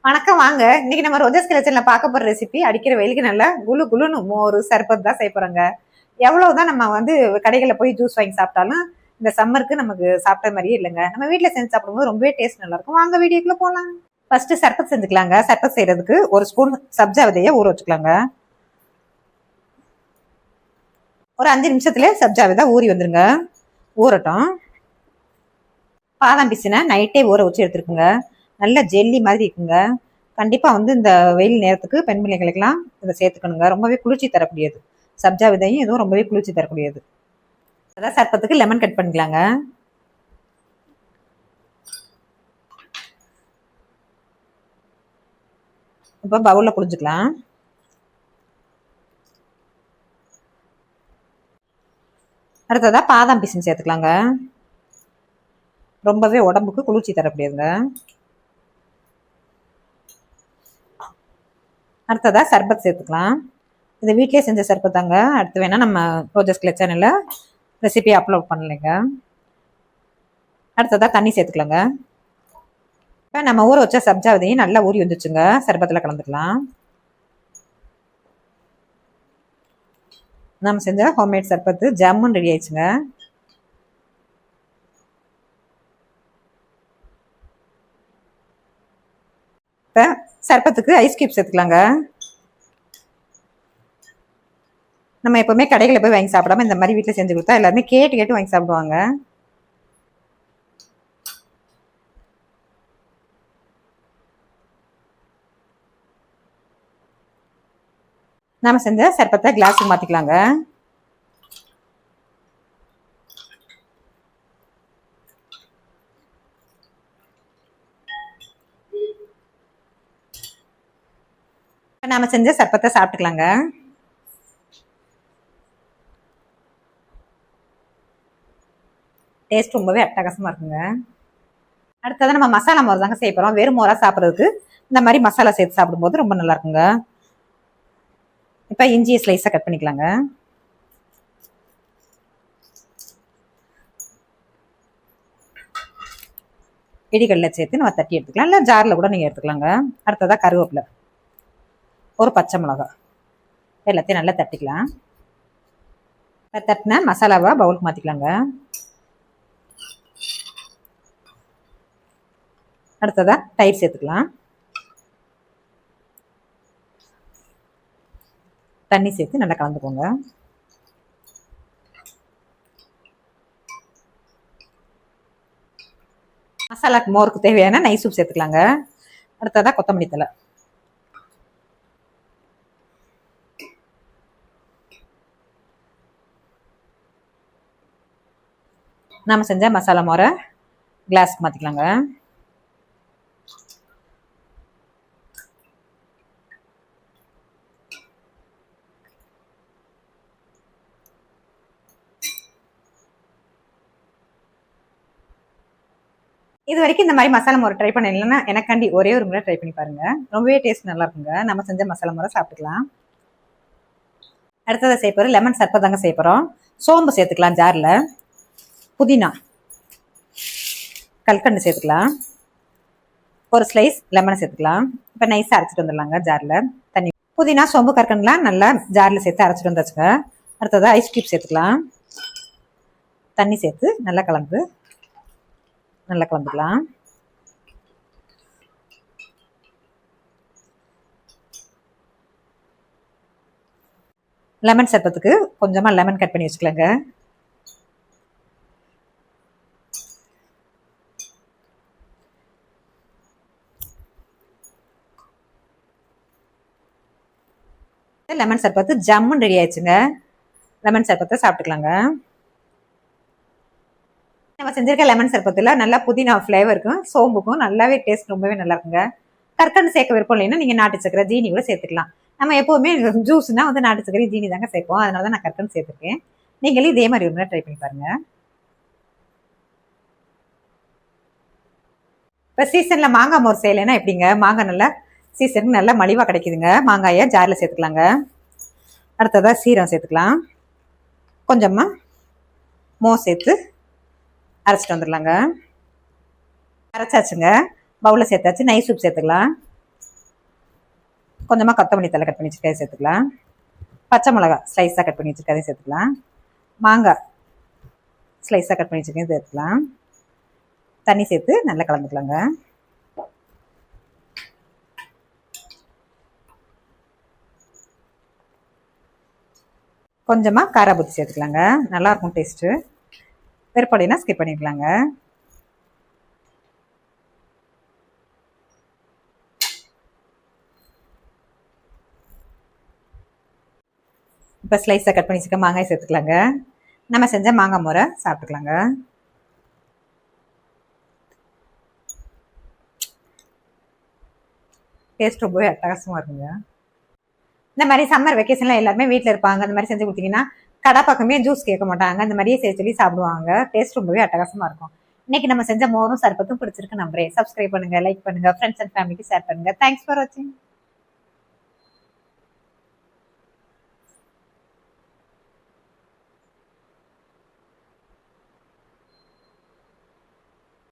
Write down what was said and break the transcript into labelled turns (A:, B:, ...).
A: வணக்கம். வாங்க இன்னைக்கு நம்ம ரோஜஸ் கிச்சன்ல பார்க்க போற ரெசிபி அடிக்கிற வெயிலுக்கு நல்லா குளு குளுன்னு மோர் சர்பத் தான் செய்ய போறோங்க. எவ்வளவுதான் நம்ம கடைகளில் போய் ஜூஸ் வாங்கி சாப்பிட்டாலும் இந்த சம்மருக்கு நமக்கு சாப்பிட்ட மாதிரியே இல்லைங்க. நம்ம வீட்டில் செஞ்சு சாப்பிடும்போது ரொம்பவே டேஸ்ட் நல்லா இருக்கும். வாங்க வீடியோக்குள்ள போகலாம். ஃபர்ஸ்ட் சர்பத் செஞ்சுக்கலாங்க. சர்பத் செய்யறதுக்கு ஒரு ஸ்பூன் சப்ஜா விதையை ஊற வச்சுக்கலாங்க. ஒரு 5 நிமிஷத்துல சப்ஜா விதை ஊறி வந்துருங்க. ஊறட்டும். பாதாம் பிசினை நைட்டே ஊற வச்சு எடுத்துருக்குங்க. நல்ல ஜெல்லி மாதிரி இருக்குங்க. கண்டிப்பா இந்த வெயில் நேரத்துக்கு பெண் பிள்ளைகளுக்கெல்லாம் இதை சேர்த்துக்கணுங்க. ரொம்பவே குளிர்ச்சி தரக்கூடியது. சப்ஜா விதையும் இதுவும் ரொம்பவே குளிர்ச்சி தரக்கூடியது. அதான் சர்பத்துக்கு லெமன் கட் பண்ணிக்கலாங்க. இப்போ பவுல்ல புளிஞ்சுக்கலாம். அடுத்ததா பாதாம் பிசின் சேர்த்துக்கலாங்க. ரொம்பவே உடம்புக்கு குளிர்ச்சி தரக்கூடியதுங்க. அடுத்ததா சர்பத் சேர்த்துக்கலாம். இது வீட்லயே செஞ்ச சர்பத் தாங்க. அடுத்து வேணா நம்ம ரோஜஸ் கிளச் சேனல்ல ரெசிபி அப்லோட் பண்ணலைங்க. அடுத்ததா தண்ணி சேர்த்துக்கலாங்க. இப்போ நம்ம ஊற வச்ச சப்ஜா விதையும் நல்லா ஊறி வந்துச்சுங்க. சர்பத்தில் கலந்துக்கலாம். நம்ம செஞ்ச ஹோம்மேட் சர்பத்து ஜம்முன்னு ரெடி ஆயிடுச்சுங்க. இப்போ சர்பத்துக்கு ஐஸ் கியூப் சேர்த்துக்கலாங்க. நம்ம எப்பவுமே கடைகளில் போய் வாங்கி சாப்பிடாம இந்த மாதிரி வீட்டில் செஞ்சு கொடுத்தா எல்லாருமே கேட்டு கேட்டு வாங்கி சாப்பிடுவாங்க. நம்ம செஞ்ச சர்பத்தை கிளாஸுக்கு மாற்றிக்கலாங்க. நாம செஞ்ச சர்பத்தை சாப்பிட்டுக்கலாங்க. டேஸ்ட் ரொம்பவே அட்டகாசமா இருக்குங்க. அடுத்தது நம்ம மசாலா மோர் தாங்க செய்ய போறோம். வெறும் மோரா சாப்பிட்றதுக்கு இந்த மாதிரி மசாலா சேர்த்து சாப்பிடும்போது ரொம்ப நல்லா இருக்குங்க. இப்ப இஞ்சியை ஸ்லைஸா கட் பண்ணிக்கலாங்க. இடிகல்ல சேர்த்து நம்ம தட்டி எடுத்துக்கலாம். இல்லை ஜார்ல கூட நீங்க எடுத்துக்கலாங்க. அடுத்ததா கருவேப்பிலை, ஒரு பச்சை மிளகாய் எல்லாத்தையும் நல்லா தட்டிக்கலாம். தட்டின மசாலாவை பவுலுக்கு மாற்றிக்கலாங்க. அடுத்ததா தயிர் சேர்த்துக்கலாம். தண்ணி சேர்த்து நல்லா கலந்துக்கோங்க. மசாலாக்கு மோருக்கு தேவையான நைஸ் சூப் சேர்த்துக்கலாங்க. அடுத்ததா கொத்தமல்லி தழை, நாம செஞ்ச மசாலா மோரை கிளாஸ்க்கு மாத்திக்கலாங்க. இது வரைக்கும் இந்த மாதிரி மசாலா மோரை ட்ரை பண்ண இல்லைன்னா எனக்காண்டி ஒரே ஒரு முறை ட்ரை பண்ணி பாருங்க. ரொம்பவே டேஸ்ட் நல்லா இருக்குங்க. நம்ம செஞ்ச மசாலா மோரை சாப்பிட்டுக்கலாம். அடுத்ததை செய்ய போறோம் லெமன் சர்பத் தாங்க செய்ய போறோம். சோம்பு சேர்த்துக்கலாம். ஜார்ல புதினா, கல்கண்டு சேர்த்துக்கலாம். ஒரு ஸ்லைஸ் லெமனை சேர்த்துக்கலாம். இப்போ நைஸாக அரைச்சிட்டு வந்துடலாங்க. ஜார்ல தண்ணி, புதினா, சோம்பு, கற்கண்டுலாம் நல்லா ஜார்ல சேர்த்து அரைச்சிட்டு வந்தாச்சுங்க. அடுத்தது ஐஸ் கியூப் சேர்த்துக்கலாம். தண்ணி சேர்த்து நல்லா கலந்துக்கலாம். லெமன் சர்பத்துக்கு கொஞ்சமா லெமன் கட் பண்ணி வச்சுக்கலாங்க. லெமன் சர்பத்து ஜம்முன்னு ரெடி ஆயிடுச்சுங்க. லெமன் சர்பத்தை சாப்பிட்டுக்கலாங்க. நம்ம செஞ்சிருக்க லெமன் சர்பத்துல நல்லா புதினா ஃப்ளேவருக்கும் சோம்புக்கும் நல்லாவே டேஸ்ட் ரொம்பவே நல்லா இருக்குங்க. கற்கண்டு சேர்க்க விருப்பம் இல்லைன்னா நீங்க நாட்டு சக்கரை, ஜீனி கூட சேர்த்துக்கலாம். நம்ம எப்பவுமே ஜூஸ்னா நாட்டு சக்கரை, ஜீனி தாங்க சேர்ப்போம். அதனாலதான் நான் கற்கண்டு சேர்த்துருக்கேன். நீங்களும் இதே மாதிரி ஒரு முறை ட்ரை பண்ணி பாருங்க. இப்ப சீசன்ல மாங்காய் மோர் செய்யலைன்னா எப்படிங்க? மாங்காய் நல்லா சீசனுக்கு நல்லா மலிவா கிடைக்குதுங்க. மாங்காயை ஜார்ல சேர்த்துக்கலாங்க. அடுத்ததா சீரகம் சேர்த்துக்கலாம். கொஞ்சமா மோர் சேர்த்து அரைச்சிட்டு வந்துடலாங்க. அரைச்சாச்சுங்க. பவுலில் சேர்த்தாச்சு. நைஸ் சூப் சேர்த்துக்கலாம். கொஞ்சமாக கொத்தமல்லி தலை கட் பண்ணி வச்சுருக்கேன் சேர்த்துக்கலாம். பச்சை மிளகா ஸ்லைஸாக கட் பண்ணி வச்சுருக்கேன் சேர்த்துக்கலாம். மாங்காய் ஸ்லைஸாக கட் பண்ணி வச்சுருக்கேன் சேர்த்துக்கலாம். தண்ணி சேர்த்து நல்லா கலந்துக்கலாங்க. கொஞ்சமாக காராபூத்தி சேர்த்துக்கலாங்க. நல்லாயிருக்கும் டேஸ்ட்டு. விருப்பப்படினா ஸ்கிப் பண்ணிக்கலாங்க. இப்போ ஸ்லைஸாக கட் பண்ணி வச்சுக்க மாங்காய் சேர்த்துக்கலாங்க. நம்ம செஞ்ச மாங்காய் முறை சாப்பிட்டுக்கலாங்க. டேஸ்ட் ரொம்பவே அட்டகாசமாக இருக்குங்க. இந்த மாதிரி சம்மர் வெக்கேஷன்ல எல்லாருமே வீட்டில் இருப்பாங்க. அந்த மாதிரி செஞ்சு கொடுத்தீங்கன்னா கடை பக்கமே ஜூஸ் கேட்க மாட்டாங்க. அந்த மாதிரியே செய்ய சொல்லி சாப்பிடுவாங்க. டேஸ்ட் ரொம்பவே அட்டகாசமாக இருக்கும். இன்னைக்கு நம்ம செஞ்ச மோரும் சர்பத்தும் பிடிச்சிருக்கு நம்புறேன். சப்ஸ்கிரைப் பண்ணுங்க, லைக் பண்ணுங்க, ஃப்ரெண்ட்ஸ் அண்ட் ஃபேமிலிக்கு ஷேர் பண்ணுங்க. தேங்க்ஸ் ஃபார் வாட்சிங்.